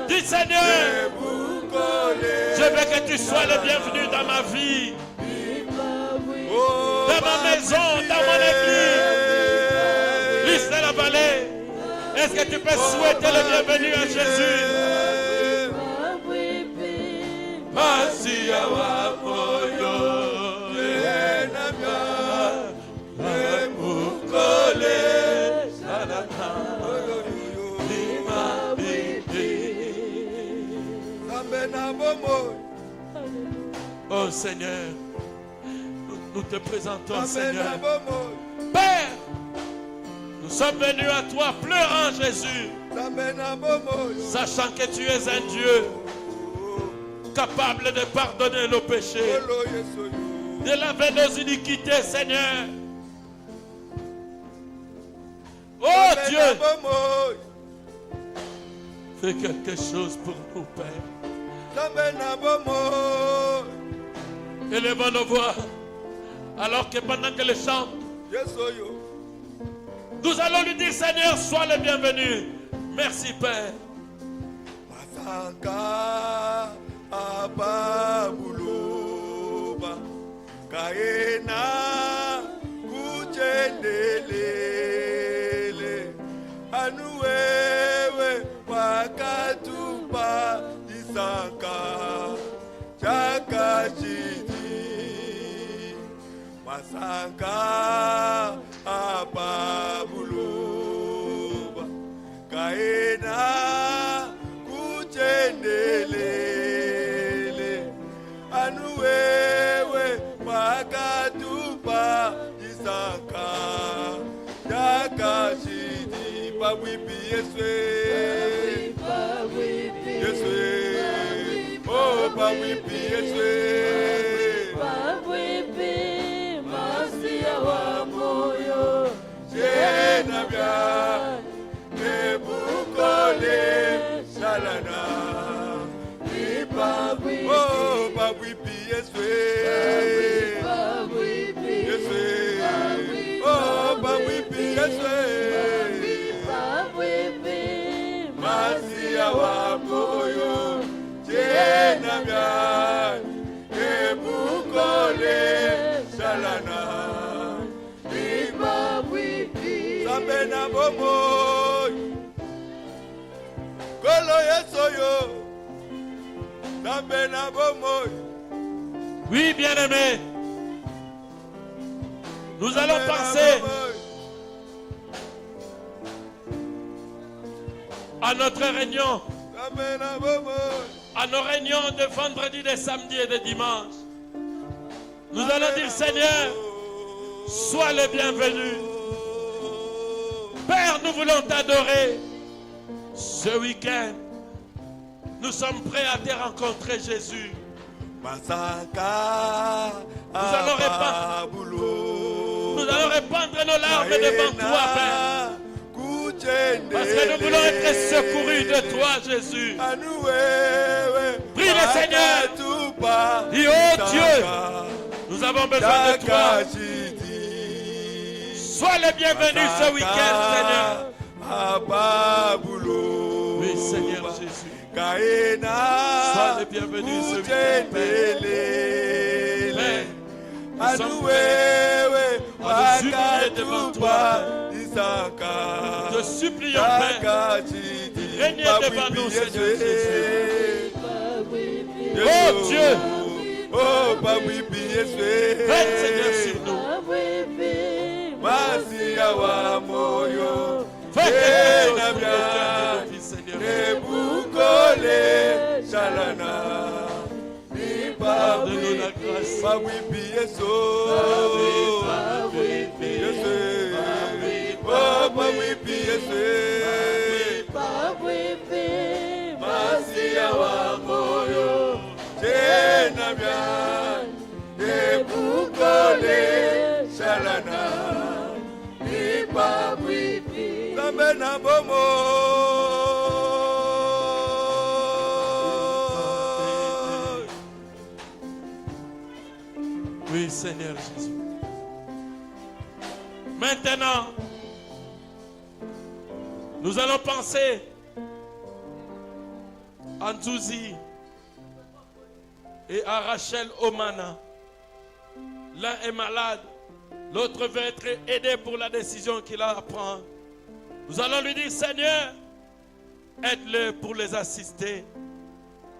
dis Seigneur, je veux que tu sois le bienvenu dans ma vie, dans ma maison, dans mon église. Lys de la vallée, est-ce que tu peux souhaiter le bienvenu à Jésus? Oh Seigneur, nous te présentons Seigneur. Père, nous sommes venus à toi pleurant Jésus, sachant que tu es un Dieu capable de pardonner nos péchés, de laver nos iniquités Seigneur. Oh Dieu, fais quelque chose pour nous Père. Élevons nos voix alors que pendant que le chante, nous allons lui dire Seigneur, sois le bienvenu. Merci Père. Masanga ababuloba kaena kuchendelele anuwewe wakatupa Isaka chakashiti masaka apabuloba kaena kuchendelele anuwewe wakatupa Isaka chakashiti babwipi Yeswe Yeswe oh babwipi Yeswe Jena bia nebukole shalana oh babwipi Yeswe Yeswe oh babwipi Yeswe Masia wa moyo jena bia nebukole shalana Sabena bomo Kolo yesoyo Sabena bomo. Oui, bien-aimés, nous allons penser à notre réunion, à nos réunions de vendredi, de samedi et de dimanche. Nous allons dire, Seigneur, sois le bienvenu. Père, nous voulons t'adorer ce week-end. Nous sommes prêts à te rencontrer, Jésus. Nous allons répandre nos larmes devant toi, Père. Parce que nous voulons être secourus de toi, Jésus. Prie le Seigneur. Dis, oh Dieu, nous avons besoin de toi. Sois le bienvenu ce week-end, Seigneur. Oui, Seigneur Jésus. Sois le bienvenu ce week-end, Père. Nous sommes prêts à nous humilier devant toi. Te supplions, Père, régnez devant nous, Seigneur Jésus. Oh Dieu, règne, Seigneur, sur nous. Fais quelque chose pour le cœur de nos fils, Seigneur. Donne-nous la grâce. Oui, Seigneur Jésus. Maintenant, nous allons penser à Nzouzi et à Rachel Omana. L'un est malade, l'autre veut être aidé pour la décision qu'il a à prendre. Nous allons lui dire, Seigneur, aide-le pour les assister.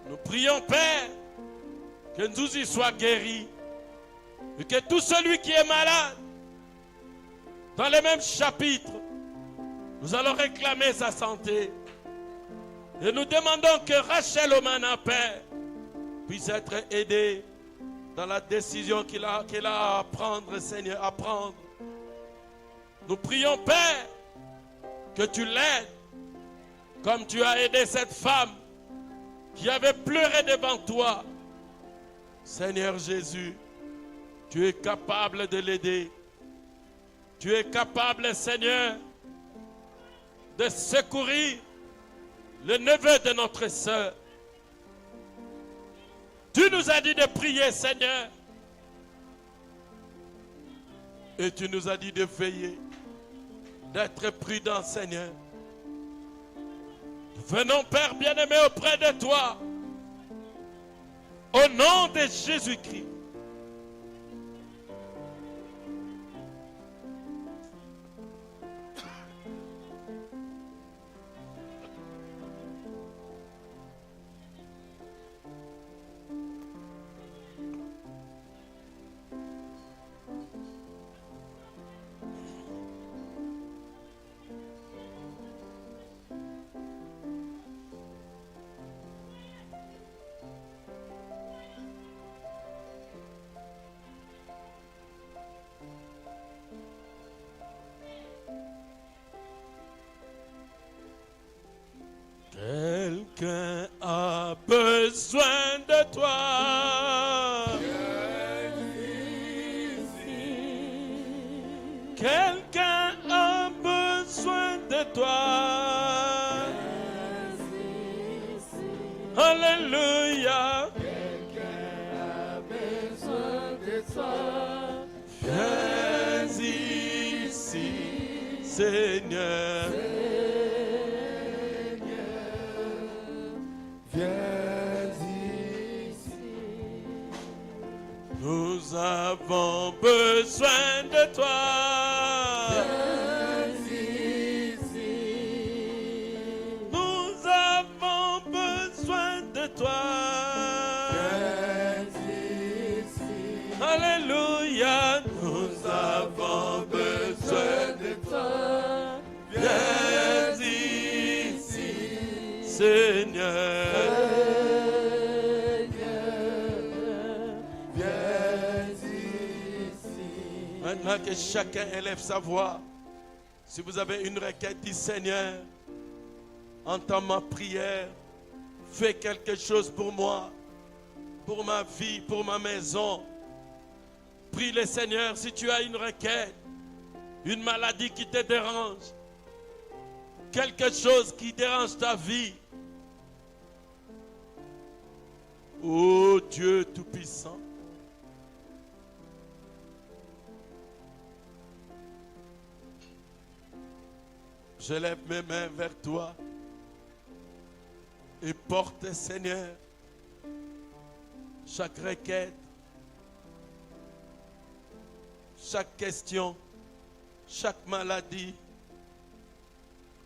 Nous prions, Père, que Nzouzi soit guéri et que tout celui qui est malade, dans le même chapitre, nous allons réclamer sa santé. Et nous demandons que Rachel Omana, Père, puisse être aidée dans la décision qu'elle a à prendre, Seigneur, à prendre. Nous prions, Père, que tu l'aides, comme tu as aidé cette femme qui avait pleuré devant toi. Seigneur Jésus, tu es capable de l'aider. Tu es capable, Seigneur, de secourir le neveu de notre sœur. Tu nous as dit de prier, Seigneur. Et tu nous as dit de veiller, d'être prudent, Seigneur. Venons, Père bien-aimé, auprès de toi. Au nom de Jésus-Christ. Quelqu'un a besoin de toi. Quelqu'un a besoin de toi. Alléluia. Viens ici, Seigneur. Viens ici. Nous avons besoin de toi. Nous avons besoin de toi. Alléluia. Nous avons besoin de toi. Viens ici, Seigneur. Maintenant que chacun élève sa voix, si vous avez une requête, dis Seigneur, entends ma prière, fais quelque chose pour moi, pour ma vie, pour ma maison. Prie le Seigneur si tu as une requête, une maladie qui te dérange, quelque chose qui dérange ta vie. Ô Dieu Tout-Puissant, je lève mes mains vers toi et porte, Seigneur, chaque requête, chaque question, chaque maladie,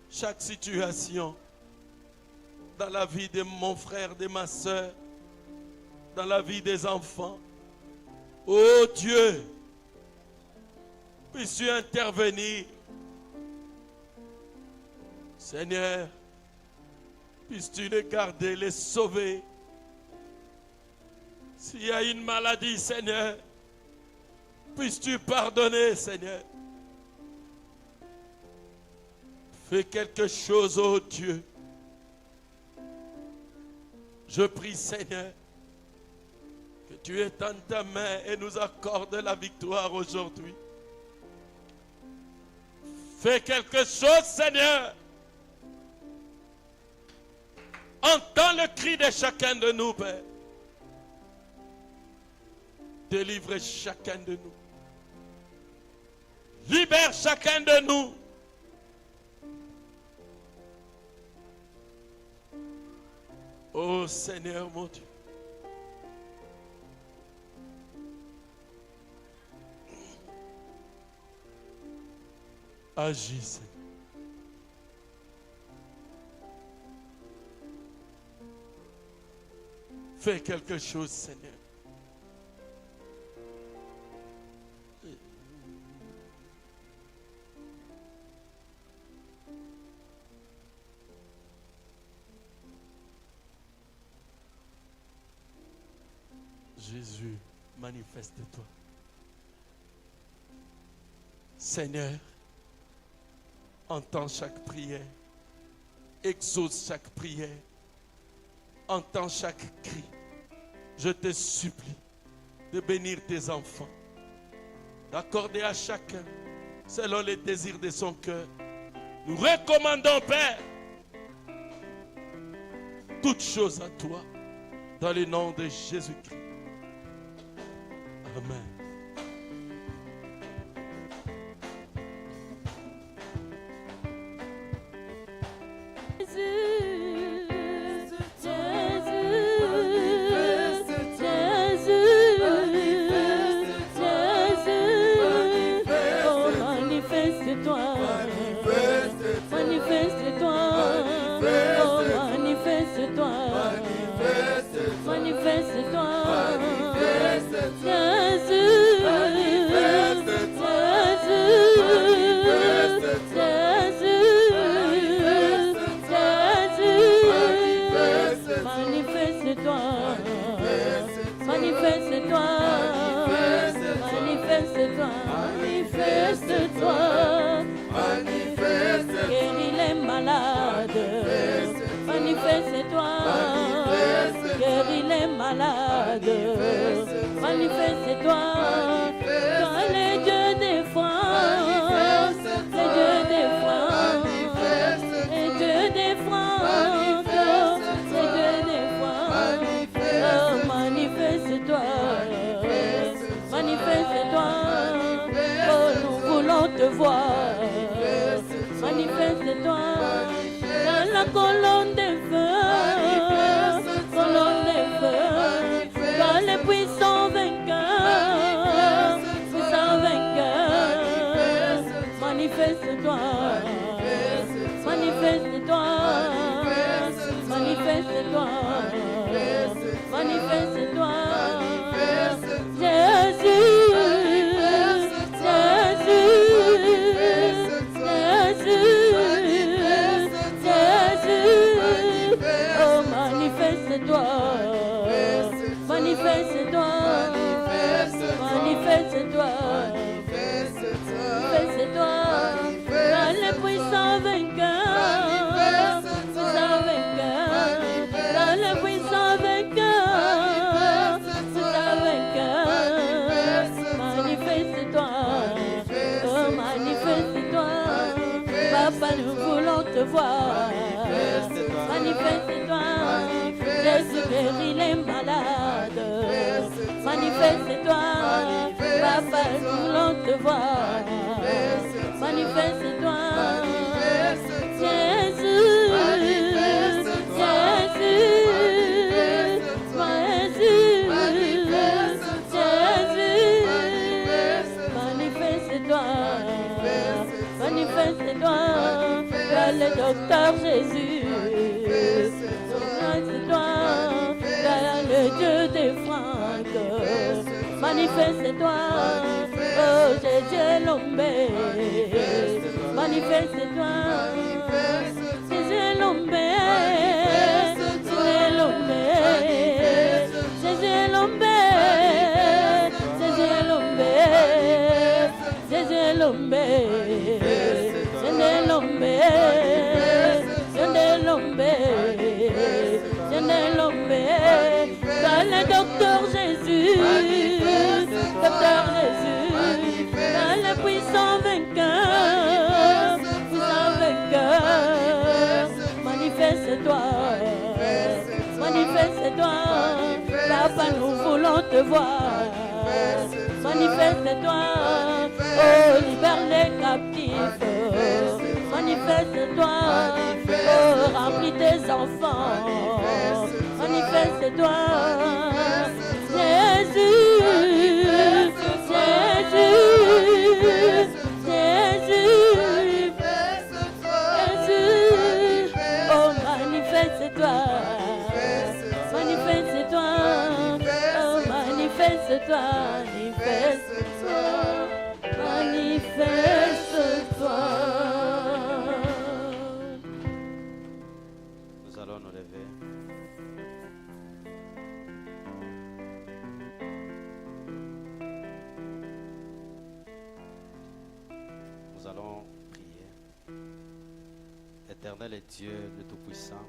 chaque situation dans la vie de mon frère, de ma soeur, dans la vie des enfants. Oh Dieu, puisses-tu intervenir. Seigneur, puisses-tu les garder, les sauver. S'il y a une maladie, Seigneur, puisses-tu pardonner, Seigneur. Fais quelque chose, oh Dieu. Je prie, Seigneur, que tu étendes ta main et nous accordes la victoire aujourd'hui. Fais quelque chose, Seigneur. Entends le cri de chacun de nous, Père. Délivre chacun de nous. Libère chacun de nous. Oh Seigneur mon Dieu. Agis, Seigneur. Fais quelque chose, Seigneur. Jésus, manifeste-toi. Seigneur, entends chaque prière, exauce chaque prière, entends chaque cri. Je te supplie de bénir tes enfants, d'accorder à chacun selon les désirs de son cœur. Nous recommandons, Père, toutes choses à toi, dans le nom de Jésus-Christ. Amen. manifeste-toi dans la colonne des feux, colonne des feux, dans les puissants vainqueurs, puissants vainqueurs, manifeste-toi, manifeste-toi, manifeste-toi, manifeste-toi, Jésus, oh manifeste-toi, manifeste-toi, manifeste-toi, manifeste-toi, dans les puissants vainqueurs, puissants vainqueurs, dans les puissants vainqueurs, puissants vainqueurs, manifeste-toi, oh manifeste-toi, Papa, nous voulons te voir. Manifeste-toi, Jésus guérit les malades. Manifeste-toi, Papa, nous voulons te voir. Manifeste-toi, Jésus, manifeste-toi, manifeste-toi, le docteur Jésus, manifeste-toi, le Dieu des Francs, manifeste-toi, oh Jésus Lombé, manifeste-toi, Jésus Lombé, Jésus Lombé, Jésus Lombé, Jésus Lombé, Jésus Lombé, Jésus Lombé, Jésus Lombé, Jésus Lombé, dans le docteur Jésus, docteur Jésus, dans le puissant vainqueur, puissant vainqueur, manifeste-toi, manifeste-toi, Papa, nous voulons te voir, manifeste-toi, oh, libère les captifs, manifeste-toi, oh, remplis tes enfants, manifeste-toi, Jésus, Jésus, Jésus, Jésus, oh, manifeste-toi, manifeste-toi, oh, manifeste-toi, manifeste-toi, manifeste-toi. Nous allons nous lever. Nous allons prier. Éternel et Dieu, le Tout-Puissant,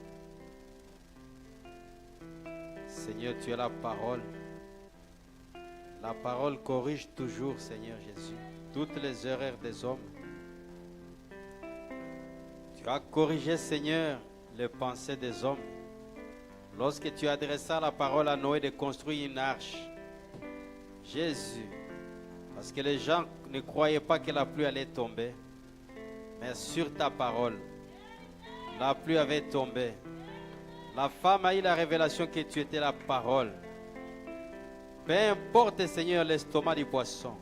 Seigneur, tu es la parole. La parole corrige toujours, Seigneur Jésus, toutes les erreurs des hommes. Tu as corrigé, Seigneur, les pensées des hommes. Lorsque tu adressas la parole à Noé de construire une arche, Jésus, parce que les gens ne croyaient pas que la pluie allait tomber, mais sur ta parole, la pluie avait tombé. La femme a eu la révélation que tu étais la parole. Peu importe, Seigneur, l'estomac du poisson.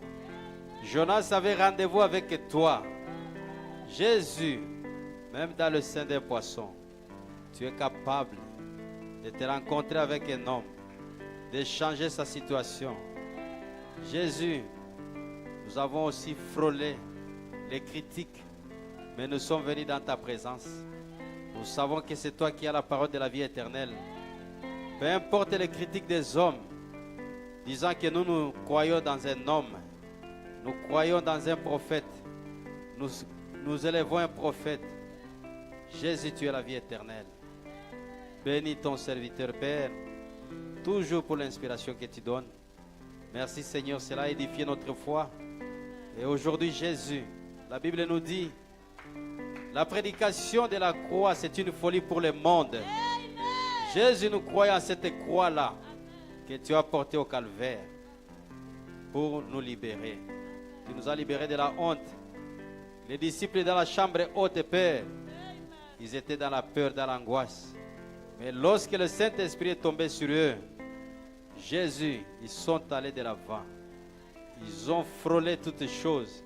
Jonas avait rendez-vous avec toi. Jésus, même dans le sein des poissons, tu es capable de te rencontrer avec un homme, de changer sa situation. Jésus, nous avons aussi frôlé les critiques, mais nous sommes venus dans ta présence. Nous savons que c'est toi qui as la parole de la vie éternelle. Peu importe les critiques des hommes, disant que nous croyons dans un homme, nous croyons dans un prophète, nous élevons un prophète. Jésus, tu es la vie éternelle. Bénis ton serviteur, Père, toujours pour l'inspiration que tu donnes. Merci, Seigneur, cela a édifié notre foi. Et aujourd'hui, Jésus, la Bible nous dit, la prédication de la croix, c'est une folie pour le monde. Jésus, nous croyons à cette croix-là que tu as portée au calvaire pour nous libérer. Tu nous as libérés de la honte. Les disciples dans la chambre haute, Père, Ils étaient dans la peur, dans l'angoisse. Mais lorsque le Saint-Esprit est tombé sur eux, Jésus, ils sont allés de l'avant. Ils ont frôlé toutes choses.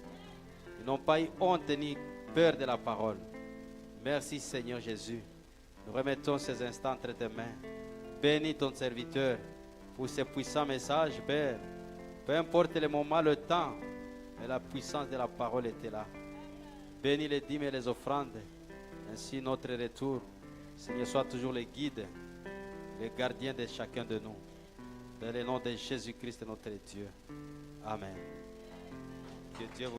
Ils n'ont pas eu honte ni peur de la parole. Merci Seigneur Jésus. Nous remettons ces instants entre tes mains. Bénis ton serviteur pour ces puissants messages, Père. Peu importe le moment, le temps, mais la puissance de la parole était là. Bénis les dîmes et les offrandes. Ainsi notre retour, Seigneur, soit toujours le guide, le gardien de chacun de nous. Dans le nom de Jésus-Christ, notre Dieu. Amen. Que Dieu vous